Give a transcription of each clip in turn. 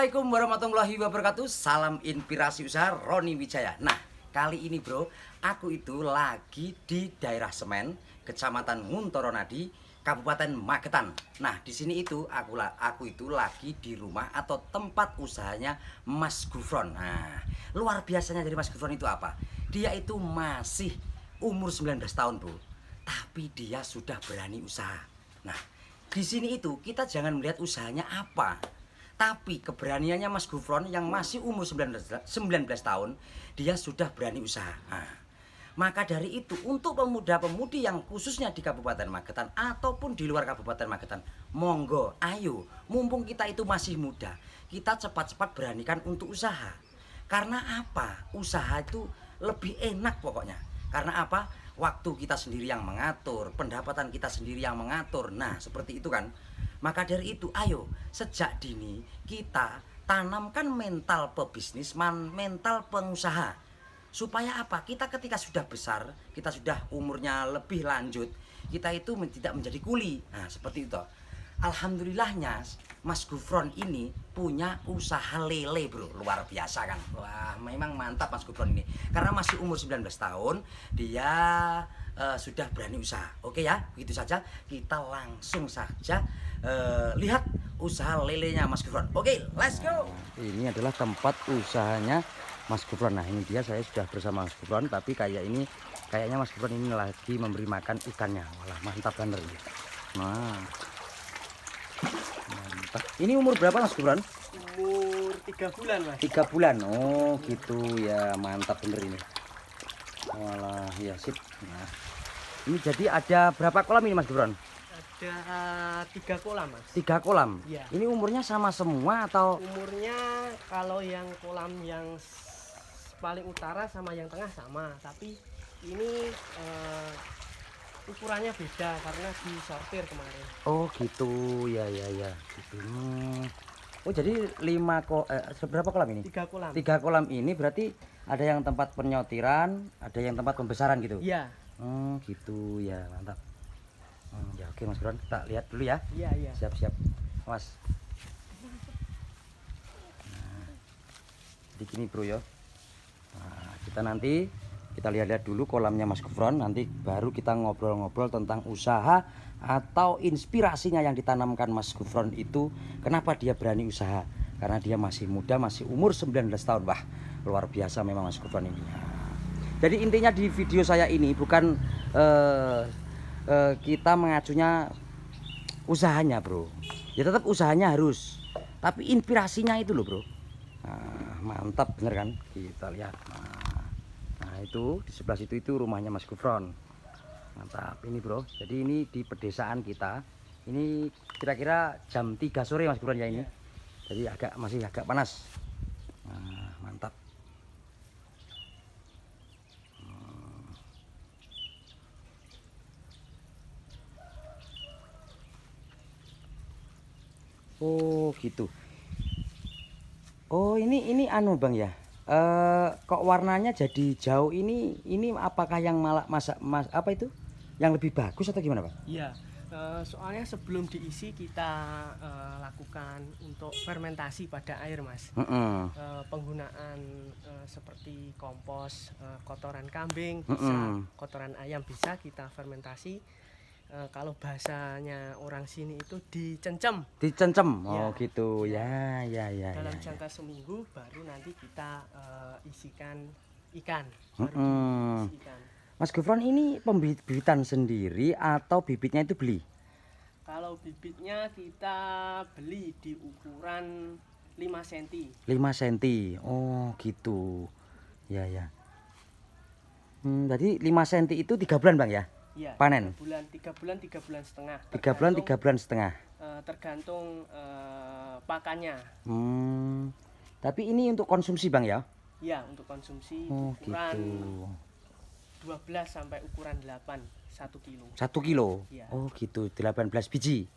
Assalamualaikum warahmatullahi wabarakatuh. Salam inspirasi usaha Roni Wijaya. Nah, kali ini bro, aku itu lagi di daerah Semen, Kecamatan Nguntoronadi, Kabupaten Magetan. Nah, di sini itu aku itu lagi di rumah atau tempat usahanya Mas Gufron. Nah, luar biasanya dari Mas Gufron itu apa? Dia itu masih umur 19 tahun, bro. Tapi dia sudah berani usaha. Nah, di sini itu kita jangan melihat usahanya apa, tapi keberaniannya Mas Gufron yang masih umur 19 tahun, dia sudah berani usaha. Nah, maka dari itu untuk pemuda-pemudi yang khususnya di Kabupaten Magetan ataupun di luar Kabupaten Magetan, monggo, ayo, mumpung kita itu masih muda, kita cepat-cepat beranikan untuk usaha. Karena apa? Usaha itu lebih enak pokoknya. Karena apa? Waktu kita sendiri yang mengatur, pendapatan kita sendiri yang mengatur. Nah, seperti itu kan. Maka dari itu, ayo sejak dini kita tanamkan mental pebisnis, mental pengusaha. Supaya apa? Kita ketika sudah besar, kita sudah umurnya lebih lanjut, kita itu tidak menjadi kuli. Nah, seperti itu. Alhamdulillahnya Mas Gufron ini punya usaha lele, bro. Luar biasa kan. Wah, memang mantap Mas Gufron ini. Karena masih umur 19 tahun, dia sudah berani usaha. Oke ya, begitu saja. Kita langsung saja lihat usaha lelenya Mas Gufron. Oke, let's go. Ini adalah tempat usahanya Mas Gufron. Nah, ini dia, saya sudah bersama Mas Gufron, tapi kayaknya Mas Gufron ini lagi memberi makan ikannya. Walah, mantap bener ini. Nah, mantap. Ini umur berapa Mas Gufron? Umur 3 bulan, Mas. 3 bulan. Oh, gitu ya, mantap bener ini. Walah, ya sip. Nah, ini jadi ada berapa kolam ini Mas Gufron? Ada 3 kolam, Mas. 3 kolam. Ya. Ini umurnya sama semua atau? Umurnya kalau yang kolam yang paling utara sama yang tengah sama, tapi ini ukurannya beda karena disortir kemarin. Oh, gitu. Ya ya ya. Gitu. Oh, jadi berapa kolam ini? 3 kolam. 3 kolam ini berarti ada yang tempat penyortiran, ada yang tempat pembesaran gitu. Iya. Oh, gitu ya, mantap. Ya oke Mas Gufron, kita lihat dulu ya. Iya, iya. Siap-siap, Mas. Nah, jadi gini bro ya. Nah, kita lihat-lihat dulu kolamnya Mas Gufron, nanti baru kita ngobrol-ngobrol tentang usaha atau inspirasinya yang ditanamkan Mas Gufron itu. Kenapa dia berani usaha? Karena dia masih muda, masih umur 19 tahun. Wah, luar biasa memang Mas Gufron ini. Jadi intinya di video saya ini bukan kita mengacunya usahanya, bro. Ya tetap usahanya harus, tapi inspirasinya itu loh, bro. Nah, mantap bener kan? Kita lihat. Nah, itu di sebelah situ itu rumahnya Mas Gufron. Mantap ini, bro. Jadi ini di pedesaan kita. Ini kira-kira jam 3 sore Mas Gufron ya ini. Jadi masih agak panas. Nah, mantap. Oh, gitu. Oh, ini anu Bang ya. Kok warnanya jadi jauh ini apakah yang apa itu? Yang lebih bagus atau gimana, Pak? Iya. Soalnya sebelum diisi kita lakukan untuk fermentasi pada air, Mas. Penggunaan seperti kompos, kotoran kambing, bisa kotoran ayam, bisa kita fermentasi. Kalau bahasanya orang sini itu dicencem. Dicencem. Ya. Oh, gitu. Ya. Dalam jangka seminggu baru nanti kita isikan ikan. Baru diisi ikan. Mas Gufron ini pembibitan sendiri atau bibitnya itu beli? Kalau bibitnya kita beli di ukuran 5 cm. 5 cm. Oh, gitu. Ya. Jadi 5 cm itu 3 bulan, Bang ya? Iya, panen. 3 bulan 3 bulan setengah. 3 bulan 3 bulan setengah. Tergantung pakannya. Tapi ini untuk konsumsi, Bang ya? Iya, untuk konsumsi ukuran gitu. 12 sampai ukuran 8, 1 kilo. 1 kilo? Ya. Oh gitu, 18 biji?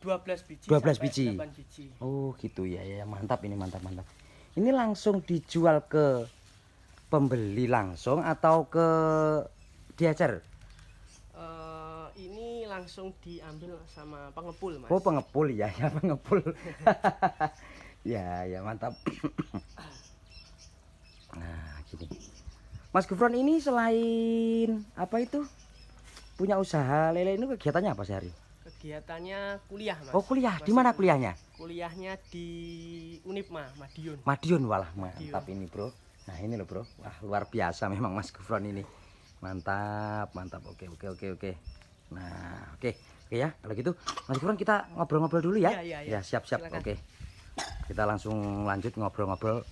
12 biji 12 sampai biji. 8 biji. Oh gitu ya, mantap ini, mantap. Ini langsung dijual ke pembeli langsung atau ke diacer? Ini langsung diambil sama pengepul, Mas. Oh, pengepul ya, pengepul. Ya, ya mantap. Nah, gini. Mas Gufron ini selain apa itu? Punya usaha lele ini kegiatannya apa sehari? Kegiatannya kuliah, Mas. Oh, kuliah. Di Masih mana kuliahnya? Kuliahnya di Unipma, Madiun. Madiun, walah mantap ini, Bro. Nah, ini loh, Bro. Wah, luar biasa memang Mas Gufron ini. Mantap, mantap. Oke. Nah, oke ya. Kalau gitu, Mas Gufron kita ngobrol-ngobrol dulu ya. Iya. Ya, siap-siap. Silakan. Oke. Kita langsung lanjut ngobrol-ngobrol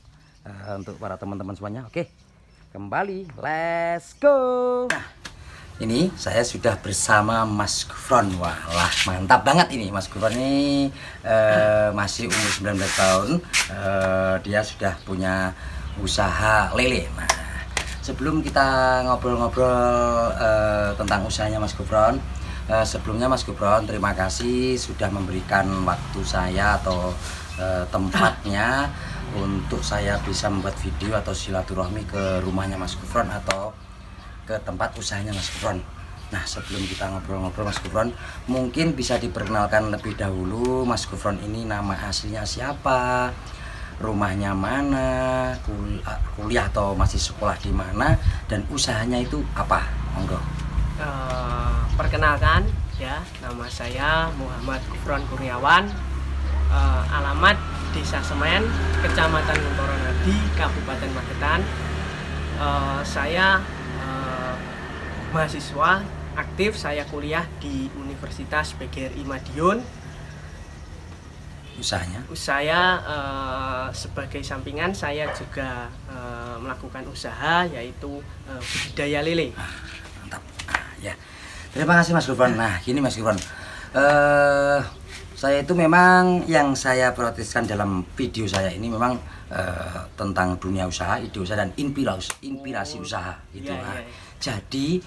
untuk para teman-teman semuanya. Oke. Kembali, let's go. Nah, ini saya sudah bersama Mas Gufron. Walah, mantap banget ini. Mas Gufron ini masih umur 19 tahun. Dia sudah punya usaha lele. Nah, sebelum kita ngobrol-ngobrol tentang usahanya Mas Gufron, sebelumnya Mas Gufron terima kasih sudah memberikan waktu saya atau tempatnya untuk saya bisa membuat video atau silaturahmi ke rumahnya Mas Gufron atau ke tempat usahanya Mas Gufron. Nah, sebelum kita ngobrol-ngobrol Mas Gufron, mungkin bisa diperkenalkan lebih dahulu Mas Gufron ini nama aslinya siapa, rumahnya mana, kuliah atau masih sekolah di mana, dan usahanya itu apa? Monggo. Perkenalkan ya, nama saya Muhammad Gufron Kurniawan. Alamat Desa Semen, Kecamatan Muntoronadi, Kabupaten Magetan. Saya mahasiswa aktif, saya kuliah di Universitas PGRI Madiun. Usahanya? Saya sebagai sampingan saya juga melakukan usaha yaitu budidaya lele. Mantap. Ya. Terima kasih Mas Gufron. Nah, gini Mas Gufron. Saya itu memang yang saya perhatikan dalam video saya ini memang tentang dunia usaha, ide usaha dan inspirasi usaha gitu. Nah, jadi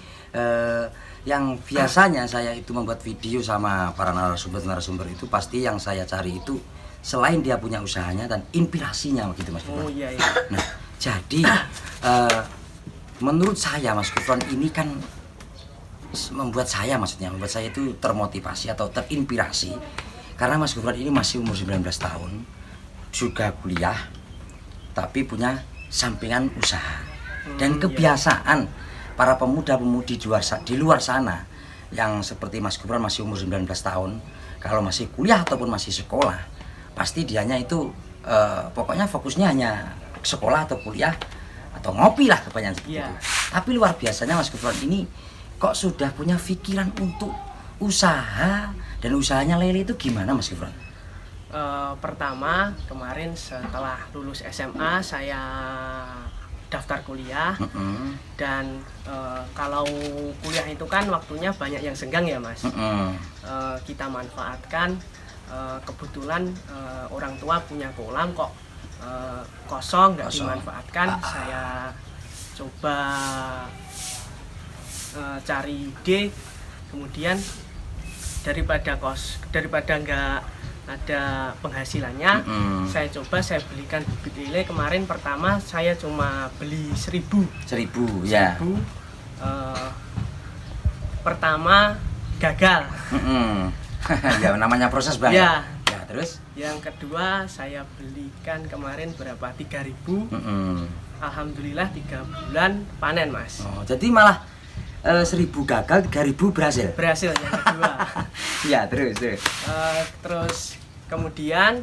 yang biasanya saya itu membuat video sama para narasumber itu pasti yang saya cari itu selain dia punya usahanya dan inspirasinya gitu Mas Gufron. Nah, jadi menurut saya Mas Gufron ini kan membuat saya itu termotivasi atau terinspirasi karena Mas Gufron ini masih umur 19 tahun, juga kuliah, tapi punya sampingan usaha. Dan kebiasaan para pemuda-pemudi di luar sana yang seperti Mas Gufron masih umur 19 tahun, kalau masih kuliah ataupun masih sekolah, pasti dianya itu pokoknya fokusnya hanya sekolah atau kuliah atau ngopi lah kebanyakan seperti itu. Tapi luar biasanya Mas Gufron ini kok sudah punya pikiran untuk usaha, dan usahanya lele itu gimana Mas Gufron? Pertama, kemarin setelah lulus SMA saya daftar kuliah. Dan kalau kuliah itu kan waktunya banyak yang senggang ya Mas. Kita manfaatkan, kebetulan orang tua punya kolam kok kosong, nggak dimanfaatkan. Saya coba cari ide, kemudian daripada nggak ada penghasilannya, saya belikan bibit lele. Kemarin pertama saya cuma beli 1000 ya. Pertama gagal. Ya namanya proses Bang. Ya. Ya, terus yang kedua saya belikan kemarin berapa, 3000. Alhamdulillah 3 bulan panen Mas. Oh, jadi malah 1000 gagal, 3000 berhasil yang kedua. Ya, terus terus kemudian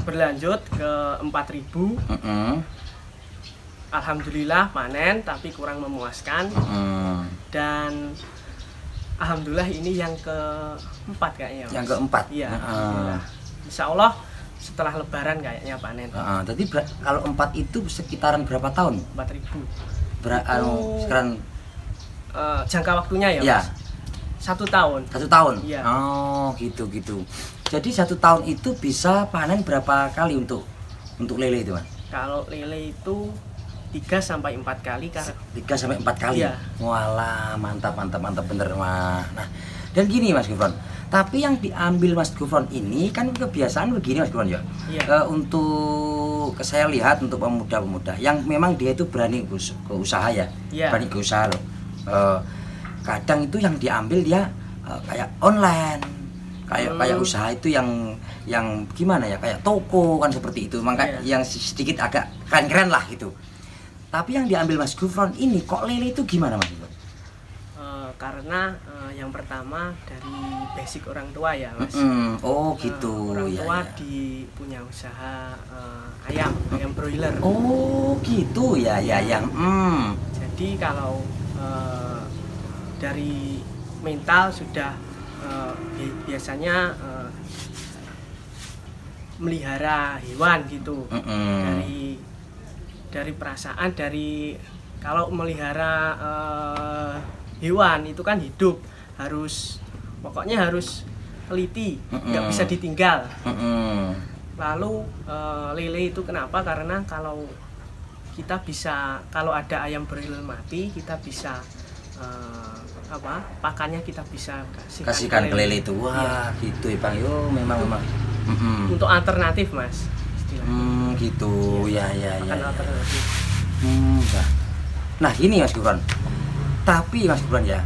berlanjut ke 4000. Alhamdulillah panen tapi kurang memuaskan. Dan alhamdulillah ini yang keempat kayaknya Mas. Yang keempat? Iya. Insya Allah setelah lebaran kayaknya panen. Jadi kalau 4 itu sekitaran berapa tahun? 4000. Sekarang jangka waktunya ya Mas? 1 tahun. 1 tahun? Iya. Oh, gitu. Jadi 1 tahun itu bisa panen berapa kali untuk lele itu Mas? Kalau lele itu 3 sampai 4 kali. 3 sampai 4 kali? Iya. Walah, mantap bener Mas. Nah, dan gini Mas Gufron, tapi yang diambil Mas Gufron ini kan kebiasaan begini Mas Gufron ya. Untuk saya lihat untuk pemuda-pemuda yang memang dia itu berani ke usaha ya. Berani ke usaha loh. Kadang itu yang diambil dia kayak online, kayak usaha itu yang gimana ya, kayak toko kan seperti itu, makanya yang sedikit agak keren-keren lah gitu. Tapi yang diambil Mas Gufron ini kok lele itu gimana Mas Gufron? Karena yang pertama dari basic orang tua ya Mas. Oh gitu. Orang tua punya usaha ayam broiler. Oh gitu ya yang. Jadi kalau dari mental sudah biasanya melihara hewan gitu. Dari perasaan, dari kalau melihara hewan itu kan hidup, pokoknya harus teliti, nggak bisa ditinggal. Lalu lele itu kenapa? Karena kalau ada ayam broiler mati, kita bisa pakannya kita bisa kasihkan ke lele itu. Wah gitu ya Bang, yo memang untuk alternatif Mas istilahnya. Gitu ya. Alternatif. Nah ini Mas Gufron, tapi Mas Gufron ya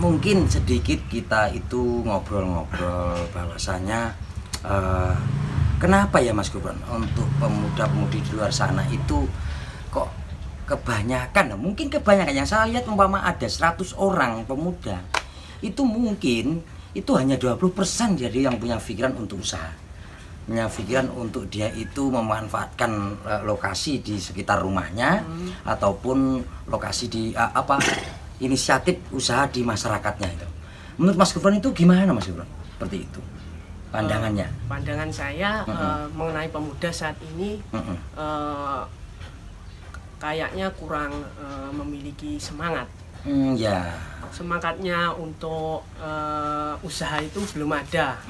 mungkin sedikit kita itu ngobrol-ngobrol bahwasanya kenapa ya Mas Gufron untuk pemuda-pemudi di luar sana itu kok kebanyakan, mungkin kebanyakan yang saya lihat umpama ada 100 orang pemuda itu mungkin itu hanya 20% dari yang punya pikiran untuk usaha, punya pikiran untuk dia itu memanfaatkan lokasi di sekitar rumahnya ataupun lokasi di inisiatif usaha di masyarakatnya itu. Menurut Mas Gufron itu gimana Mas Gufron? Seperti itu pandangannya. Pandangan saya mengenai pemuda saat ini kayaknya kurang memiliki semangat. Semangatnya untuk usaha itu belum ada.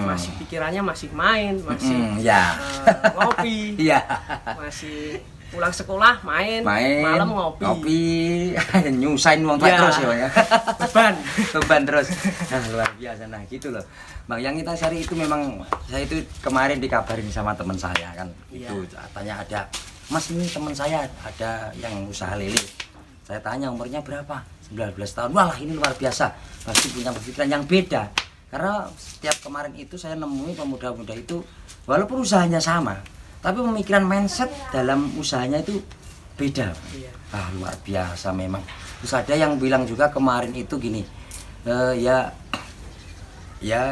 Masih pikirannya masih main, masih ngopi, masih pulang sekolah main, malam ngopi. Nyusahin uang tua terus ya. beban terus. Nah, luar biasa. Nah gitu loh Bang, yang kita cari itu memang, saya itu kemarin dikabarin sama teman saya kan, itu tanya ada Mas, ini teman saya ada yang usaha lele. Saya tanya umurnya berapa, 19 tahun. Walah ini luar biasa, pasti punya pikiran yang beda. Karena setiap kemarin itu saya nemui pemuda-pemuda itu walaupun usahanya sama, tapi pemikiran mindset dalam usahanya itu beda. Luar biasa memang. Terus ada yang bilang juga kemarin itu gini, ya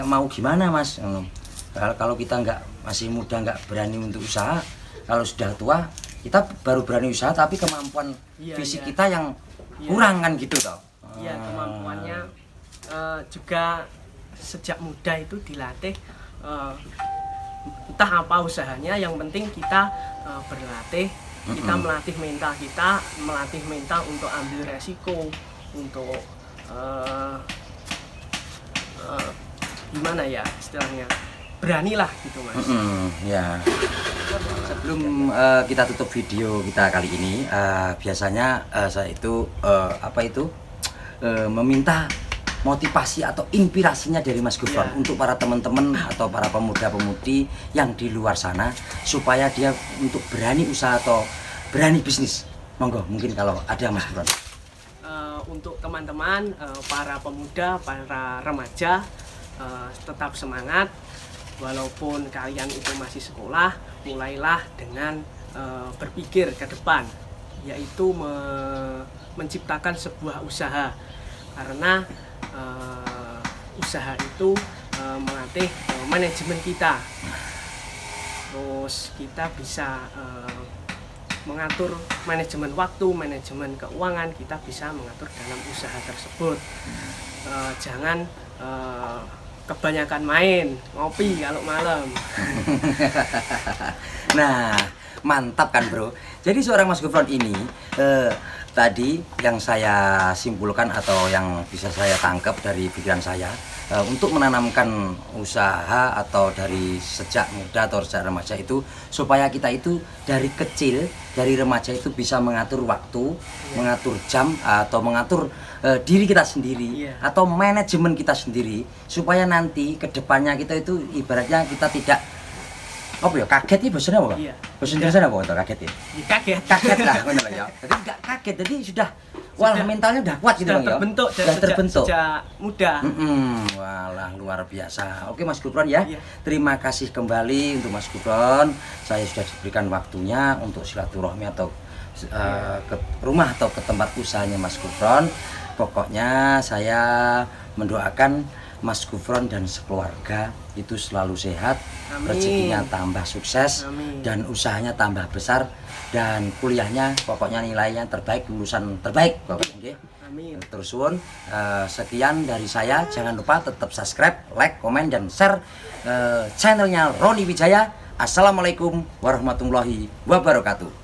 mau gimana Mas, kalau kita masih muda nggak berani untuk usaha, kalau sudah tua kita baru berani usaha tapi kemampuan fisik kita yang kurang kan gitu toh. Iya, kemampuannya juga sejak muda itu dilatih, entah apa usahanya, yang penting kita berlatih, kita melatih mental untuk ambil resiko, untuk gimana ya istilahnya, beranilah gitu Mas. Sebelum kita tutup video kita kali ini, biasanya saya itu meminta motivasi atau inspirasinya dari Mas Gufron untuk para teman-teman atau para pemuda-pemudi yang di luar sana supaya dia untuk berani usaha atau berani bisnis. Monggo, mungkin kalau ada Mas Gufron. Untuk teman-teman, para pemuda, para remaja, tetap semangat. Walaupun kalian itu masih sekolah, mulailah dengan berpikir ke depan, yaitu menciptakan sebuah usaha. Karena usaha itu melatih manajemen kita. Terus kita bisa mengatur manajemen waktu, manajemen keuangan, kita bisa mengatur dalam usaha tersebut. Jangan kebanyakan main, ngopi kalau malam. Nah, mantap kan bro. Jadi seorang Mas Gufron ini tadi yang saya simpulkan atau yang bisa saya tangkap dari pikiran saya, untuk menanamkan usaha atau dari sejak muda atau sejak remaja itu, supaya kita itu dari kecil, dari remaja itu bisa mengatur waktu, mengatur jam, atau mengatur diri kita sendiri, atau manajemen kita sendiri, supaya nanti kedepannya kita itu ibaratnya kita tidak kaget ya, bahasanya apa? Bahasa Indonesia apa kaget ya? Kaget lah, ya. Jadi nggak kaget, jadi sudah Wah, mentalnya udah kuat gitu sudah Bang ya. terbentuk dari Sudah terbentuk. sejak muda. Walah, luar biasa. Oke Mas Gufron ya. Iya. Terima kasih kembali untuk Mas Gufron. Saya sudah diberikan waktunya untuk silaturahmi atau ke rumah atau ke tempat usahanya Mas Gufron. Pokoknya saya mendoakan Mas Gufron dan sekeluarga itu selalu sehat, Amin. rezekinya tambah sukses, Amin. dan usahanya tambah besar, dan kuliahnya pokoknya nilainya terbaik, lulusan terbaik pokoknya nggih. Amin. Terus suwun, sekian dari saya. Jangan lupa tetap subscribe, like, komen, dan share channelnya Roni Wijaya. Assalamualaikum warahmatullahi wabarakatuh.